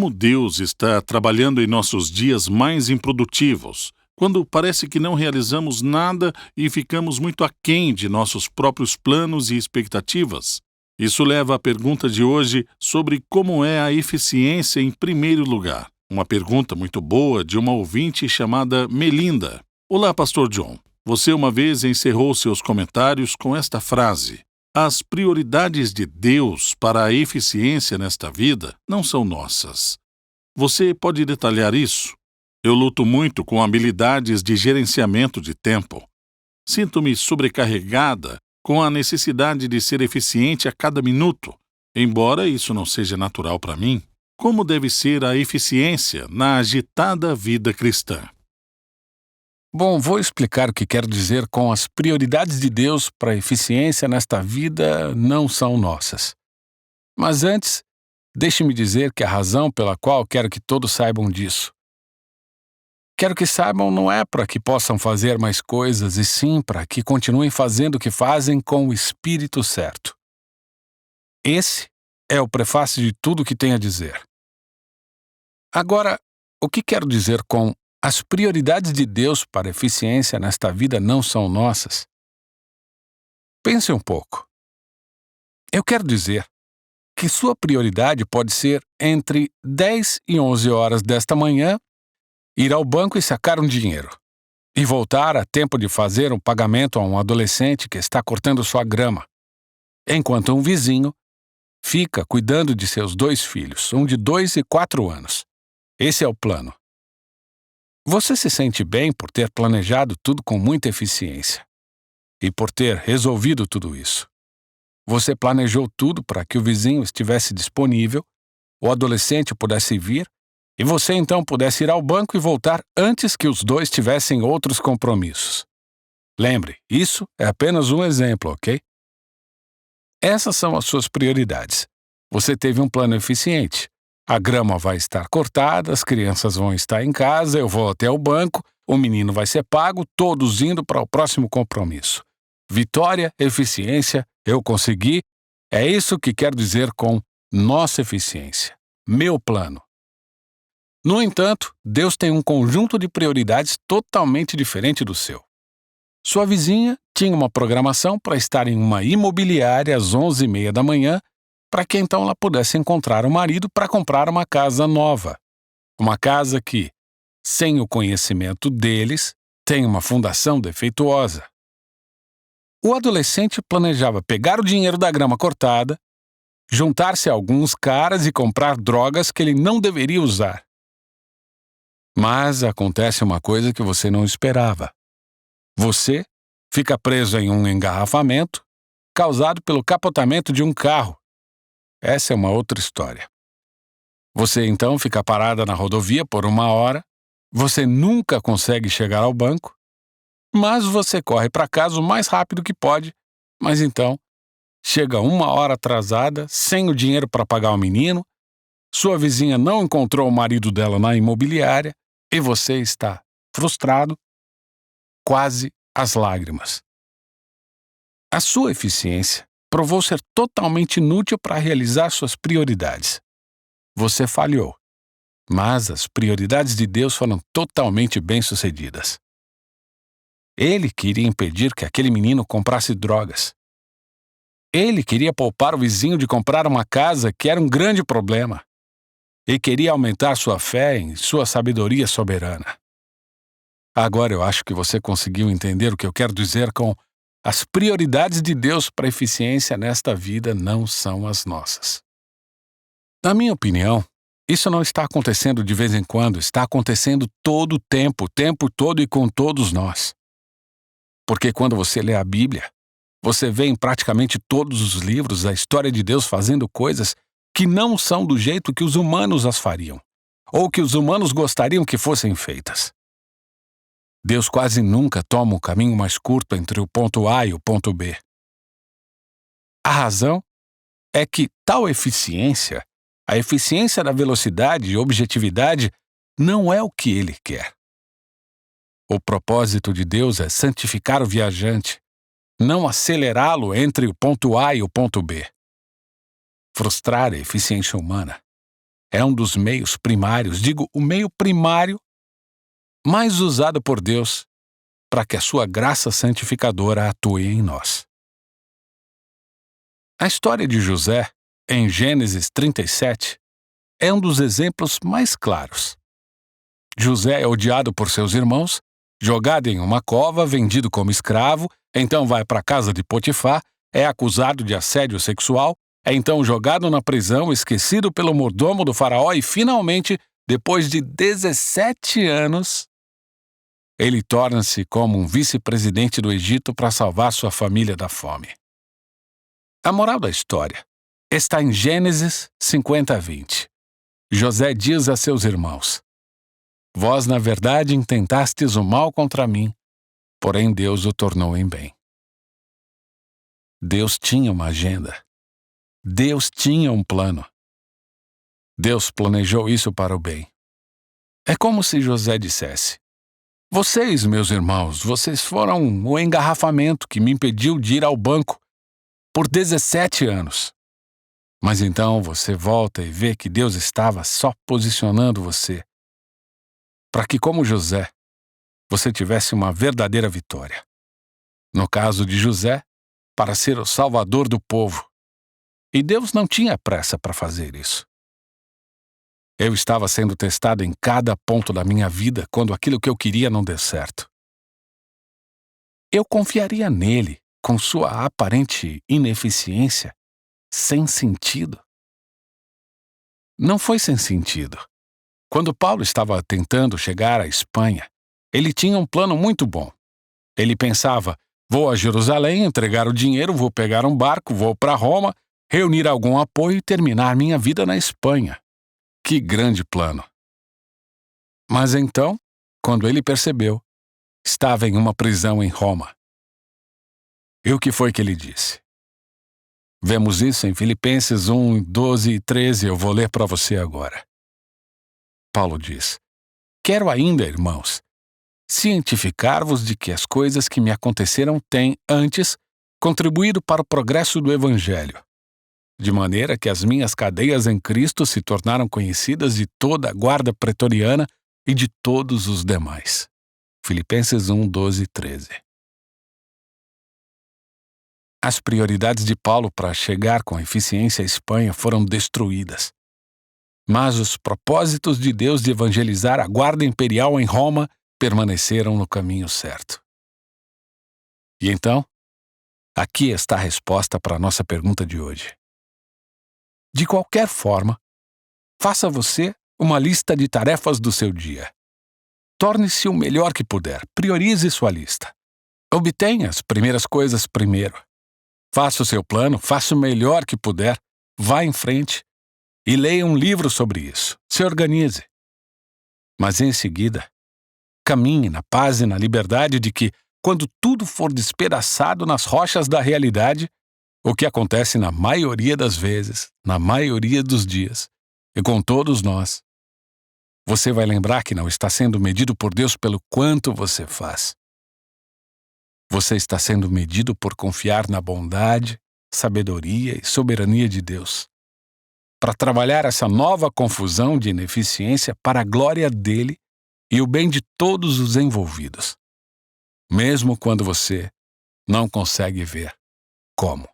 como Deus está trabalhando em nossos dias mais improdutivos, quando parece que não realizamos nada e ficamos muito aquém de nossos próprios planos e expectativas. Isso leva à pergunta de hoje sobre como é a eficiência em primeiro lugar. Uma pergunta muito boa de uma ouvinte chamada Melinda. Olá, Pastor John. Você uma vez encerrou seus comentários com esta frase: as prioridades de Deus para a eficiência nesta vida não são nossas. Você pode detalhar isso? Eu luto muito com habilidades de gerenciamento de tempo. Sinto-me sobrecarregada com a necessidade de ser eficiente a cada minuto, embora isso não seja natural para mim. Como deve ser a eficiência na agitada vida cristã? Bom, vou explicar o que quero dizer com as prioridades de Deus para a eficiência nesta vida não são nossas. Mas antes, deixe-me dizer que a razão pela qual quero que todos saibam disso. Quero que saibam não é para que possam fazer mais coisas, e sim para que continuem fazendo o que fazem com o espírito certo. Esse é o prefácio de tudo o que tenho a dizer. Agora, o que quero dizer com as prioridades de Deus para a eficiência nesta vida não são nossas? Pense um pouco. Eu quero dizer que sua prioridade pode ser entre 10 e 11 horas desta manhã, ir ao banco e sacar um dinheiro, e voltar a tempo de fazer um pagamento a um adolescente que está cortando sua grama, enquanto um vizinho fica cuidando de seus 2 filhos, um de 2 e 4 anos. Esse é o plano. Você se sente bem por ter planejado tudo com muita eficiência e por ter resolvido tudo isso. Você planejou tudo para que o vizinho estivesse disponível, o adolescente pudesse vir e você então pudesse ir ao banco e voltar antes que os 2 tivessem outros compromissos. Lembre, isso é apenas um exemplo, ok? Essas são as suas prioridades. Você teve um plano eficiente. A grama vai estar cortada, as crianças vão estar em casa, eu vou até o banco, o menino vai ser pago, todos indo para o próximo compromisso. Vitória, eficiência, eu consegui. É isso que quero dizer com nossa eficiência. Meu plano. No entanto, Deus tem um conjunto de prioridades totalmente diferente do seu. Sua vizinha tinha uma programação para estar em uma imobiliária às 11h30 da manhã, para que então ela pudesse encontrar o marido para comprar uma casa nova. Uma casa que, sem o conhecimento deles, tem uma fundação defeituosa. O adolescente planejava pegar o dinheiro da grama cortada, juntar-se a alguns caras e comprar drogas que ele não deveria usar. Mas acontece uma coisa que você não esperava. Você fica preso em um engarrafamento causado pelo capotamento de um carro. Essa é uma outra história. Você então fica parada na rodovia por 1 hora, você nunca consegue chegar ao banco, mas você corre para casa o mais rápido que pode, mas então chega 1 hora atrasada, sem o dinheiro para pagar o menino, sua vizinha não encontrou o marido dela na imobiliária e você está frustrado, quase às lágrimas. A sua eficiência provou ser totalmente inútil para realizar suas prioridades. Você falhou, mas as prioridades de Deus foram totalmente bem-sucedidas. Ele queria impedir que aquele menino comprasse drogas. Ele queria poupar o vizinho de comprar uma casa que era um grande problema. E queria aumentar sua fé em sua sabedoria soberana. Agora eu acho que você conseguiu entender o que eu quero dizer com as prioridades de Deus para a eficiência nesta vida não são as nossas. Na minha opinião, isso não está acontecendo de vez em quando, está acontecendo todo o tempo todo e com todos nós. Porque quando você lê a Bíblia, você vê em praticamente todos os livros a história de Deus fazendo coisas que não são do jeito que os humanos as fariam, ou que os humanos gostariam que fossem feitas. Deus quase nunca toma o caminho mais curto entre o ponto A e o ponto B. A razão é que tal eficiência, a eficiência da velocidade e objetividade, não é o que Ele quer. O propósito de Deus é santificar o viajante, não acelerá-lo entre o ponto A e o ponto B. Frustrar a eficiência humana é um dos meios primários, digo, o meio primário mais usado por Deus para que a sua graça santificadora atue em nós. A história de José, em Gênesis 37, é um dos exemplos mais claros. José é odiado por seus irmãos, jogado em uma cova, vendido como escravo, então vai para a casa de Potifar, é acusado de assédio sexual, é então jogado na prisão, esquecido pelo mordomo do faraó e, finalmente, depois de 17 anos, ele torna-se como um vice-presidente do Egito para salvar sua família da fome. A moral da história está em Gênesis 50:20. José diz a seus irmãos: Vós, na verdade, intentastes o mal contra mim, porém Deus o tornou em bem. Deus tinha uma agenda. Deus tinha um plano. Deus planejou isso para o bem. É como se José dissesse: Vocês, meus irmãos, vocês foram o engarrafamento que me impediu de ir ao banco por 17 anos. Mas então você volta e vê que Deus estava só posicionando você para que, como José, você tivesse uma verdadeira vitória. No caso de José, para ser o salvador do povo. E Deus não tinha pressa para fazer isso. Eu estava sendo testado em cada ponto da minha vida quando aquilo que eu queria não deu certo. Eu confiaria nele com sua aparente ineficiência, sem sentido? Não foi sem sentido. Quando Paulo estava tentando chegar à Espanha, ele tinha um plano muito bom. Ele pensava: vou a Jerusalém, entregar o dinheiro, vou pegar um barco, vou para Roma, reunir algum apoio e terminar minha vida na Espanha. Que grande plano! Mas então, quando ele percebeu, estava em uma prisão em Roma. E o que foi que ele disse? Vemos isso em Filipenses 1:12 e 13, eu vou ler para você agora. Paulo diz: Quero ainda, irmãos, cientificar-vos de que as coisas que me aconteceram têm, antes, contribuído para o progresso do Evangelho, de maneira que as minhas cadeias em Cristo se tornaram conhecidas de toda a guarda pretoriana e de todos os demais. Filipenses 1:12 e 13. As prioridades de Paulo para chegar com eficiência à Espanha foram destruídas. Mas os propósitos de Deus de evangelizar a guarda imperial em Roma permaneceram no caminho certo. E então, aqui está a resposta para a nossa pergunta de hoje. De qualquer forma, faça você uma lista de tarefas do seu dia. Torne-se o melhor que puder, priorize sua lista. Obtenha as primeiras coisas primeiro. Faça o seu plano, faça o melhor que puder, vá em frente e leia um livro sobre isso. Se organize. Mas em seguida, caminhe na paz e na liberdade de que, quando tudo for despedaçado nas rochas da realidade, o que acontece na maioria das vezes, na maioria dos dias, e com todos nós, você vai lembrar que não está sendo medido por Deus pelo quanto você faz. Você está sendo medido por confiar na bondade, sabedoria e soberania de Deus, para trabalhar essa nova confusão de ineficiência para a glória dele e o bem de todos os envolvidos, mesmo quando você não consegue ver como.